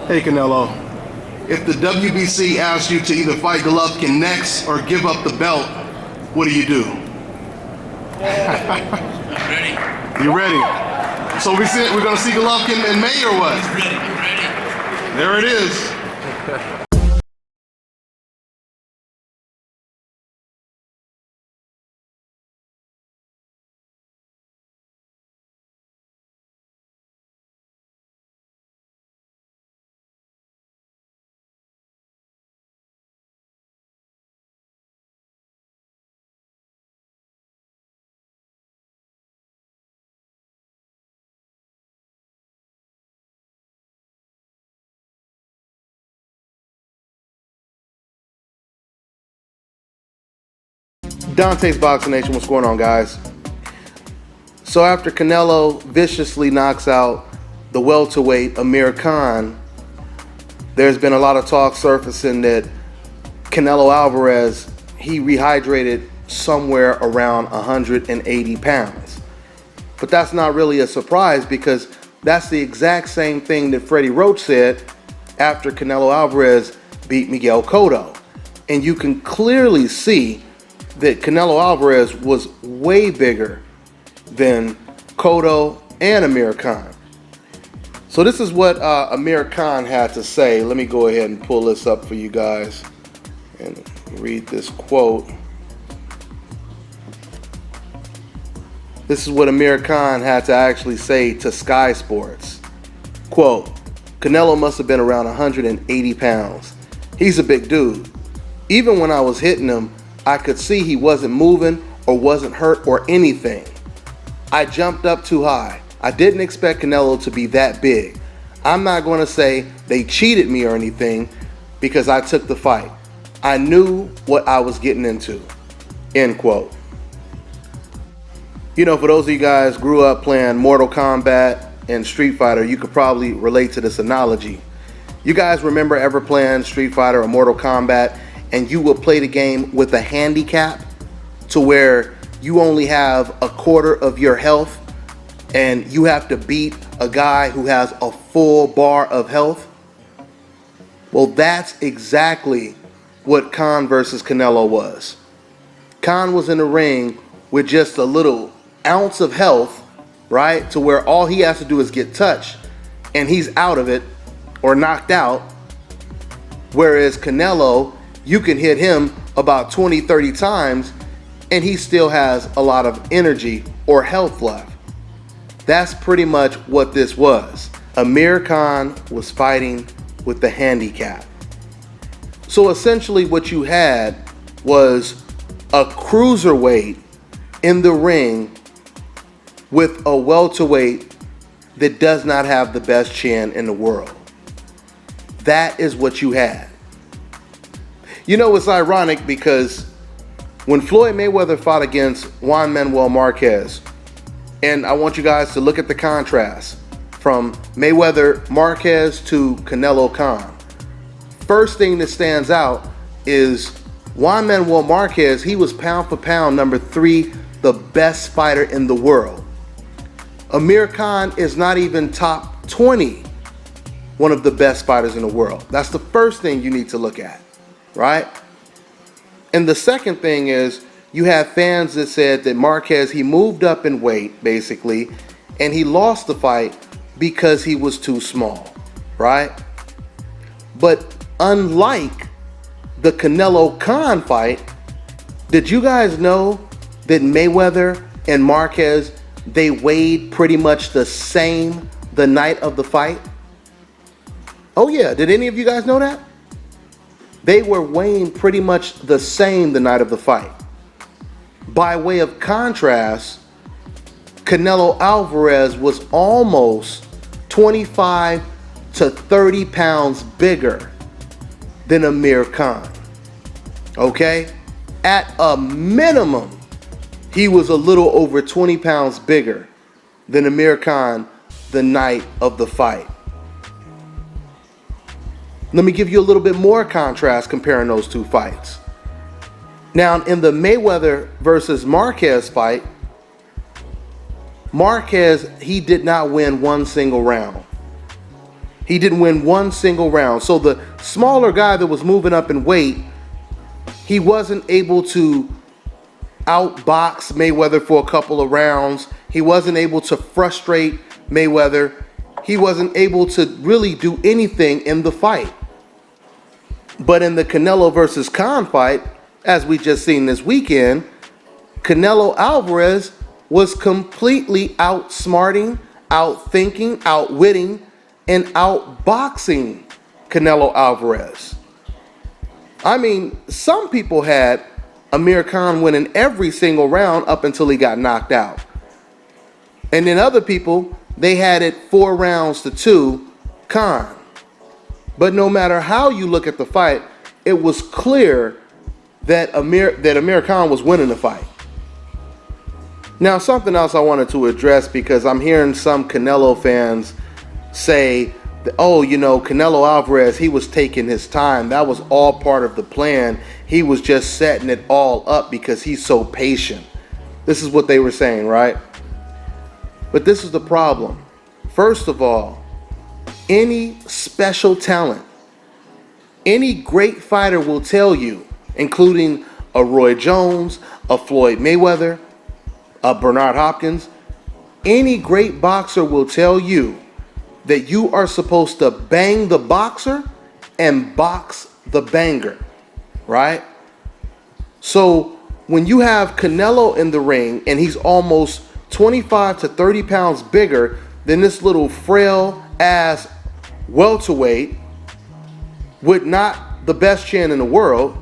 Hey Canelo, if the WBC asks you to either fight Golovkin next or give up the belt, what do you do? I'm ready. You ready? So we're gonna see Golovkin in May or what? He's ready. I'm ready. There it is. Dante's Boxing Nation, what's going on, guys? So after Canelo viciously knocks out the welterweight Amir Kahn, there's been a lot of talk surfacing that Canelo Alvarez, he rehydrated somewhere around 180 pounds. But that's not really a surprise because that's the exact same thing that Roach said after Canelo Alvarez beat Miguel Cotto. And you can clearly see that Canelo Alvarez was way bigger than Cotto and Amir Kahn. So this is what Amir Kahn had to say. Let me go ahead and pull this up for you guys and read this quote. This is what Amir Kahn had to actually say to Sky Sports. Quote, Canelo must have been around 180 pounds. He's a big dude. Even when I was hitting him, I could see he wasn't moving or wasn't hurt or anything. I jumped up too high. I didn't expect Canelo to be that big. I'm not going to say they cheated me or anything because I took the fight. I knew what I was getting into. End quote. You know, for those of you guys grew up playing Mortal Kombat and Street Fighter, you could probably relate to this analogy. You guys remember ever playing Street Fighter or Mortal Kombat and you would play the game with a handicap to where you only have a quarter of your health and you have to beat a guy who has a full bar of health? Well, that's exactly what Kahn versus Canelo was. Kahn was in the ring with just a little ounce of health, right? To where all he has to do is get touched and he's out of it or knocked out. Whereas Canelo, you can hit him about 20, 30 times and he still has a lot of energy or health left. That's pretty much what this was. Amir Kahn was fighting with the handicap. So essentially what you had was a cruiserweight in the ring with a welterweight that does not have the best chin in the world. That is what you had. You know, it's ironic because when Floyd Mayweather fought against Juan Manuel Marquez, and I want you guys to look at the contrast from Mayweather Marquez to Canelo Kahn. First thing that stands out is Juan Manuel Marquez, he was pound for pound number 3, the best fighter in the world. Amir Kahn is not even top 20, one of the best fighters in the world. That's the first thing you need to look at, right? And the second thing is you have fans that said that Marquez, he moved up in weight basically, and he lost the fight because he was too small, right? But unlike the Canelo Kahn fight, did you guys know that Mayweather and Marquez, they weighed pretty much the same the night of the fight? Oh yeah, did any of you guys know that? They were weighing pretty much the same the night of the fight. By way of contrast, Canelo Alvarez was almost 25 to 30 pounds bigger than Amir Kahn. Okay? At a minimum, he was a little over 20 pounds bigger than Amir Kahn the night of the fight. Let me give you a little bit more contrast comparing those two fights. Now, in the Mayweather versus Marquez fight, Marquez, he did not win one single round. He didn't win one single round. So the smaller guy that was moving up in weight, he wasn't able to outbox Mayweather for a couple of rounds. He wasn't able to frustrate Mayweather. He wasn't able to really do anything in the fight. But in the Canelo versus Kahn fight, as we just seen this weekend, Canelo Alvarez was completely outsmarting, outthinking, outwitting, and outboxing Canelo Alvarez. I mean, some people had Amir Khan winning every single round up until he got knocked out. And then other people, they had it 4-2 Kahn. But no matter how you look at the fight, it was clear that Amir Khan was winning the fight. Now, something else I wanted to address, because I'm hearing some Canelo fans say that, oh, you know, Canelo Alvarez, he was taking his time. That was all part of the plan. He was just setting it all up because he's so patient. This is what they were saying, right? But this is the problem. First of all, any special talent, any great fighter will tell you, including a Roy Jones, a Floyd Mayweather, a Bernard Hopkins, any great boxer will tell you that you are supposed to bang the boxer and box the banger, right? So when you have Canelo in the ring and he's almost 25 to 30 pounds bigger than this little frail ass welterweight with not the best chin in the world,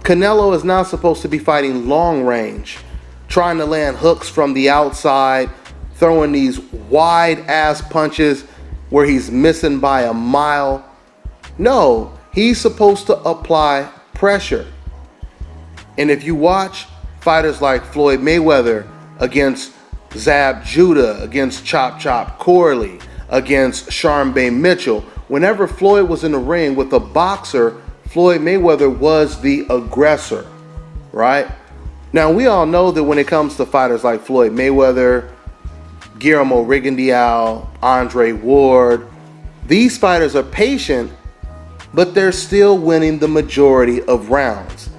Canelo is now supposed to be fighting long range, trying to land hooks from the outside, throwing these wide ass punches where he's missing by a mile. No, he's supposed to apply pressure. And if you watch fighters like Floyd Mayweather against Zab Judah, against Chop Chop Corley, against Sharmba Mitchell, whenever Floyd was in the ring with a boxer, Floyd Mayweather was the aggressor, right? Now, we all know that when it comes to fighters like Floyd Mayweather, Guillermo Rigondeaux, Andre Ward, these fighters are patient, but they're still winning the majority of rounds.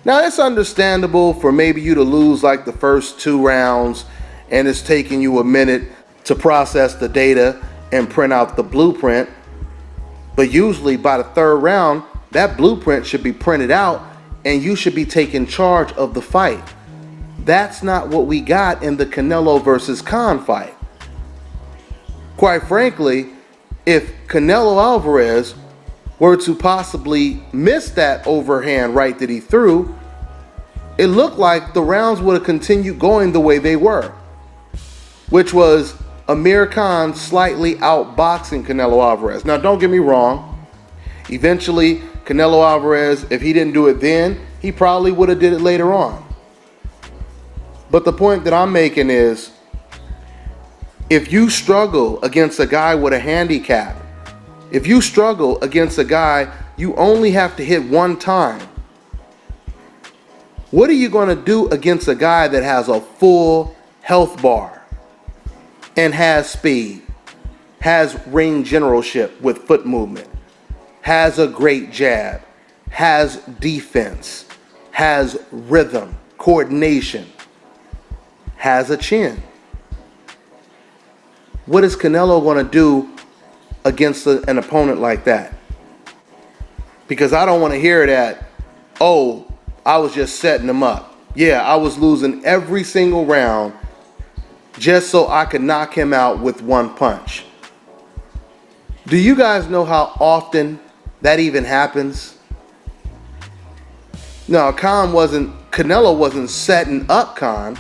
Now, it's understandable for maybe you to lose like the first 2 rounds and it's taking you a minute to process the data and print out the blueprint. But usually by the 3rd round, that blueprint should be printed out and you should be taking charge of the fight. That's not what we got in the Canelo versus Kahn fight. Quite frankly, if Canelo Alvarez were to possibly miss that overhand right that he threw, it looked like the rounds would have continued going the way they were, which was Amir Khan slightly outboxing Canelo Alvarez. Now, don't get me wrong. Eventually, Canelo Alvarez, if he didn't do it then, he probably would have did it later on. But the point that I'm making is, if you struggle against a guy with a handicap, if you struggle against a guy you only have to hit one time, what are you going to do against a guy that has a full health bar and has speed, has ring generalship with foot movement, has a great jab, has defense, has rhythm, coordination, has a chin? What is Canelo going to do against an opponent like that? Because I don't want to hear that, oh, I was just setting him up. Yeah, I was losing every single round just so I could knock him out with one punch. Do you guys know how often that even happens? No, Canelo wasn't setting up Kahn.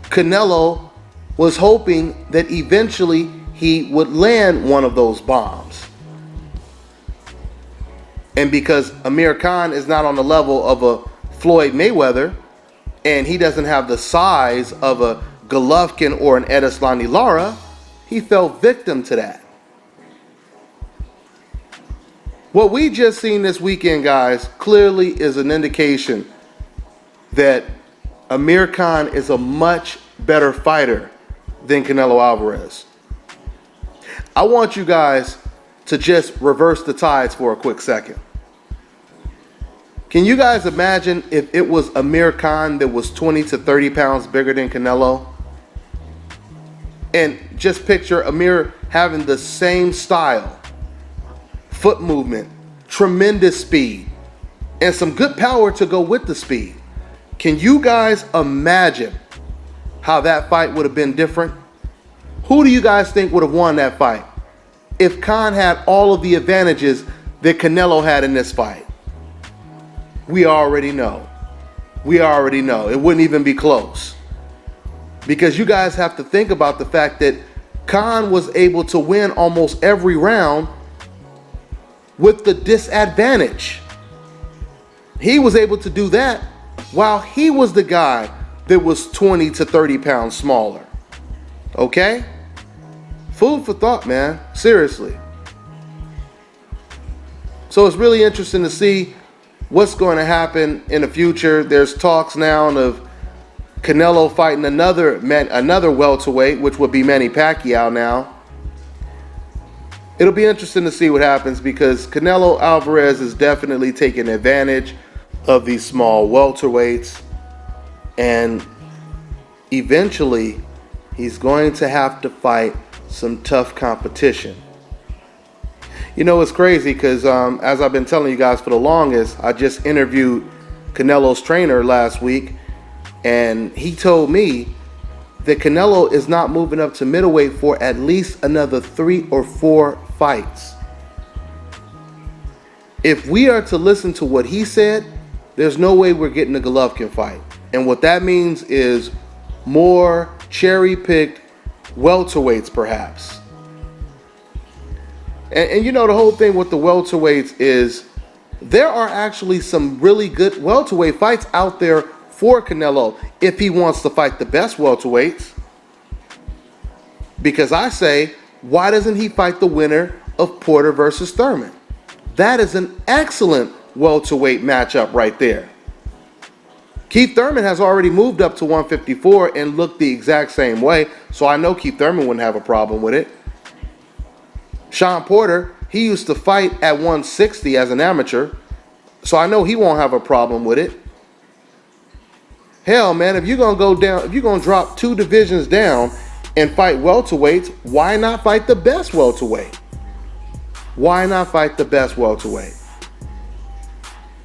Canelo was hoping that eventually he would land one of those bombs. And because Amir Khan is not on the level of a Floyd Mayweather, and he doesn't have the size of a Golovkin or an Edeslani Lara, he fell victim to that. What we just seen this weekend, guys, clearly is an indication that Amir Khan is a much better fighter than Canelo Alvarez. I want you guys to just reverse the tides for a quick second. Can you guys imagine if it was Amir Kahn that was 20 to 30 pounds bigger than Canelo? And just picture Amir having the same style, foot movement, tremendous speed, and some good power to go with the speed. Can you guys imagine how that fight would have been different? Who do you guys think would have won that fight if Kahn had all of the advantages that Canelo had in this fight? We already know. We already know. It wouldn't even be close. Because you guys have to think about the fact that Kahn was able to win almost every round with the disadvantage. He was able to do that while he was the guy that was 20 to 30 pounds smaller. Okay? Food for thought, man. Seriously. So it's really interesting to see what's going to happen in the future. There's talks now of Canelo fighting another welterweight, which would be Manny Pacquiao now. It'll be interesting to see what happens because Canelo Alvarez is definitely taking advantage of these small welterweights, and eventually he's going to have to fight some tough competition. You know, it's crazy because as I've been telling you guys for the longest, I just interviewed Canelo's trainer last week, and he told me that Canelo is not moving up to middleweight for at least another 3 or 4 fights. If we are to listen to what he said, there's no way we're getting a Golovkin fight. And what that means is more cherry-picked welterweights, perhaps. And you know, the whole thing with the welterweights is there are actually some really good welterweight fights out there for Canelo if he wants to fight the best welterweights. Because I say, why doesn't he fight the winner of Porter versus Thurman? That is an excellent welterweight matchup right there. Keith Thurman has already moved up to 154 and looked the exact same way, so I know Keith Thurman wouldn't have a problem with it. Sean Porter, he used to fight at 160 as an amateur, so I know he won't have a problem with it. Hell, man, if you're going to go down, if you're going to drop 2 divisions down and fight welterweights, why not fight the best welterweight? Why not fight the best welterweight?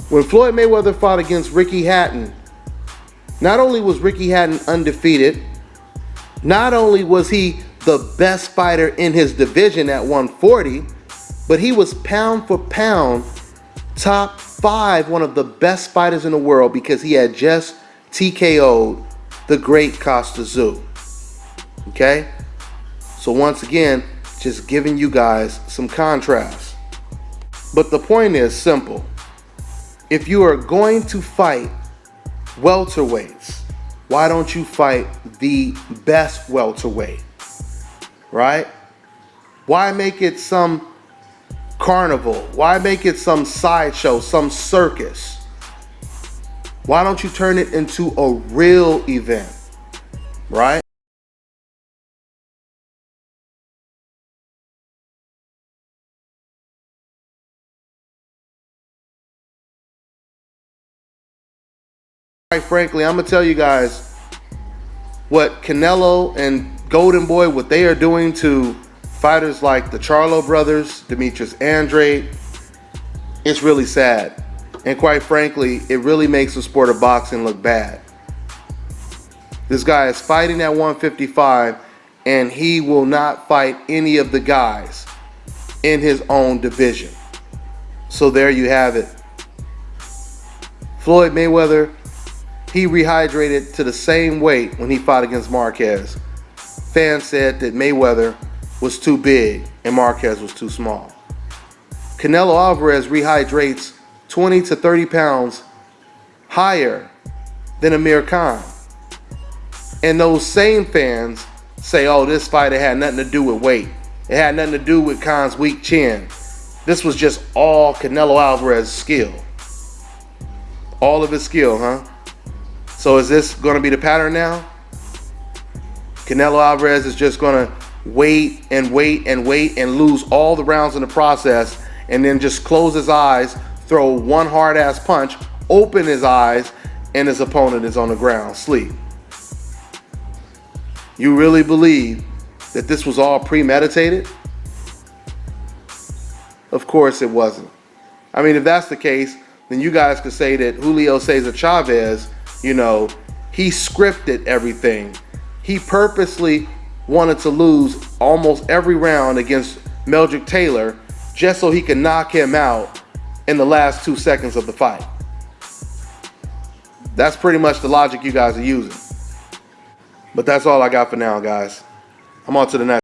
When Floyd Mayweather fought against Ricky Hatton, not only was Ricky Hatton undefeated, not only was he the best fighter in his division at 140, but he was pound for pound top 5, one of the best fighters in the world, because he had just TKO'd the great Costa Zoo. Okay? So once again, just giving you guys some contrast. But the point is simple. If you are going to fight welterweights, why don't you fight the best welterweight? Right? Why make it some carnival? Why make it some sideshow, some circus? Why don't you turn it into a real event? Right? Quite frankly, I'm going to tell you guys what Canelo and Golden Boy, what they are doing to fighters like the Charlo brothers, Demetrius Andrade, it's really sad. And quite frankly, it really makes the sport of boxing look bad. This guy is fighting at 155, and he will not fight any of the guys in his own division. So there you have it. Floyd Mayweather, he rehydrated to the same weight when he fought against Marquez. Fans said that Mayweather was too big and Marquez was too small. Canelo Alvarez rehydrates 20 to 30 pounds higher than Amir Kahn. And those same fans say, oh, this fight had nothing to do with weight. It had nothing to do with Kahn's weak chin. This was just all Canelo Alvarez's skill. All of his skill, huh? So is this going to be the pattern now? Canelo Alvarez is just going to wait and wait and wait and lose all the rounds in the process, and then just close his eyes, throw one hard-ass punch, open his eyes, and his opponent is on the ground, sleep. You really believe that this was all premeditated? Of course it wasn't. I mean, if that's the case, then you guys could say that Julio Cesar Chavez, you know, he scripted everything. He purposely wanted to lose almost every round against Meldrick Taylor just so he could knock him out in the last 2 seconds of the fight. That's pretty much the logic you guys are using. But that's all I got for now, guys. I'm on to the next.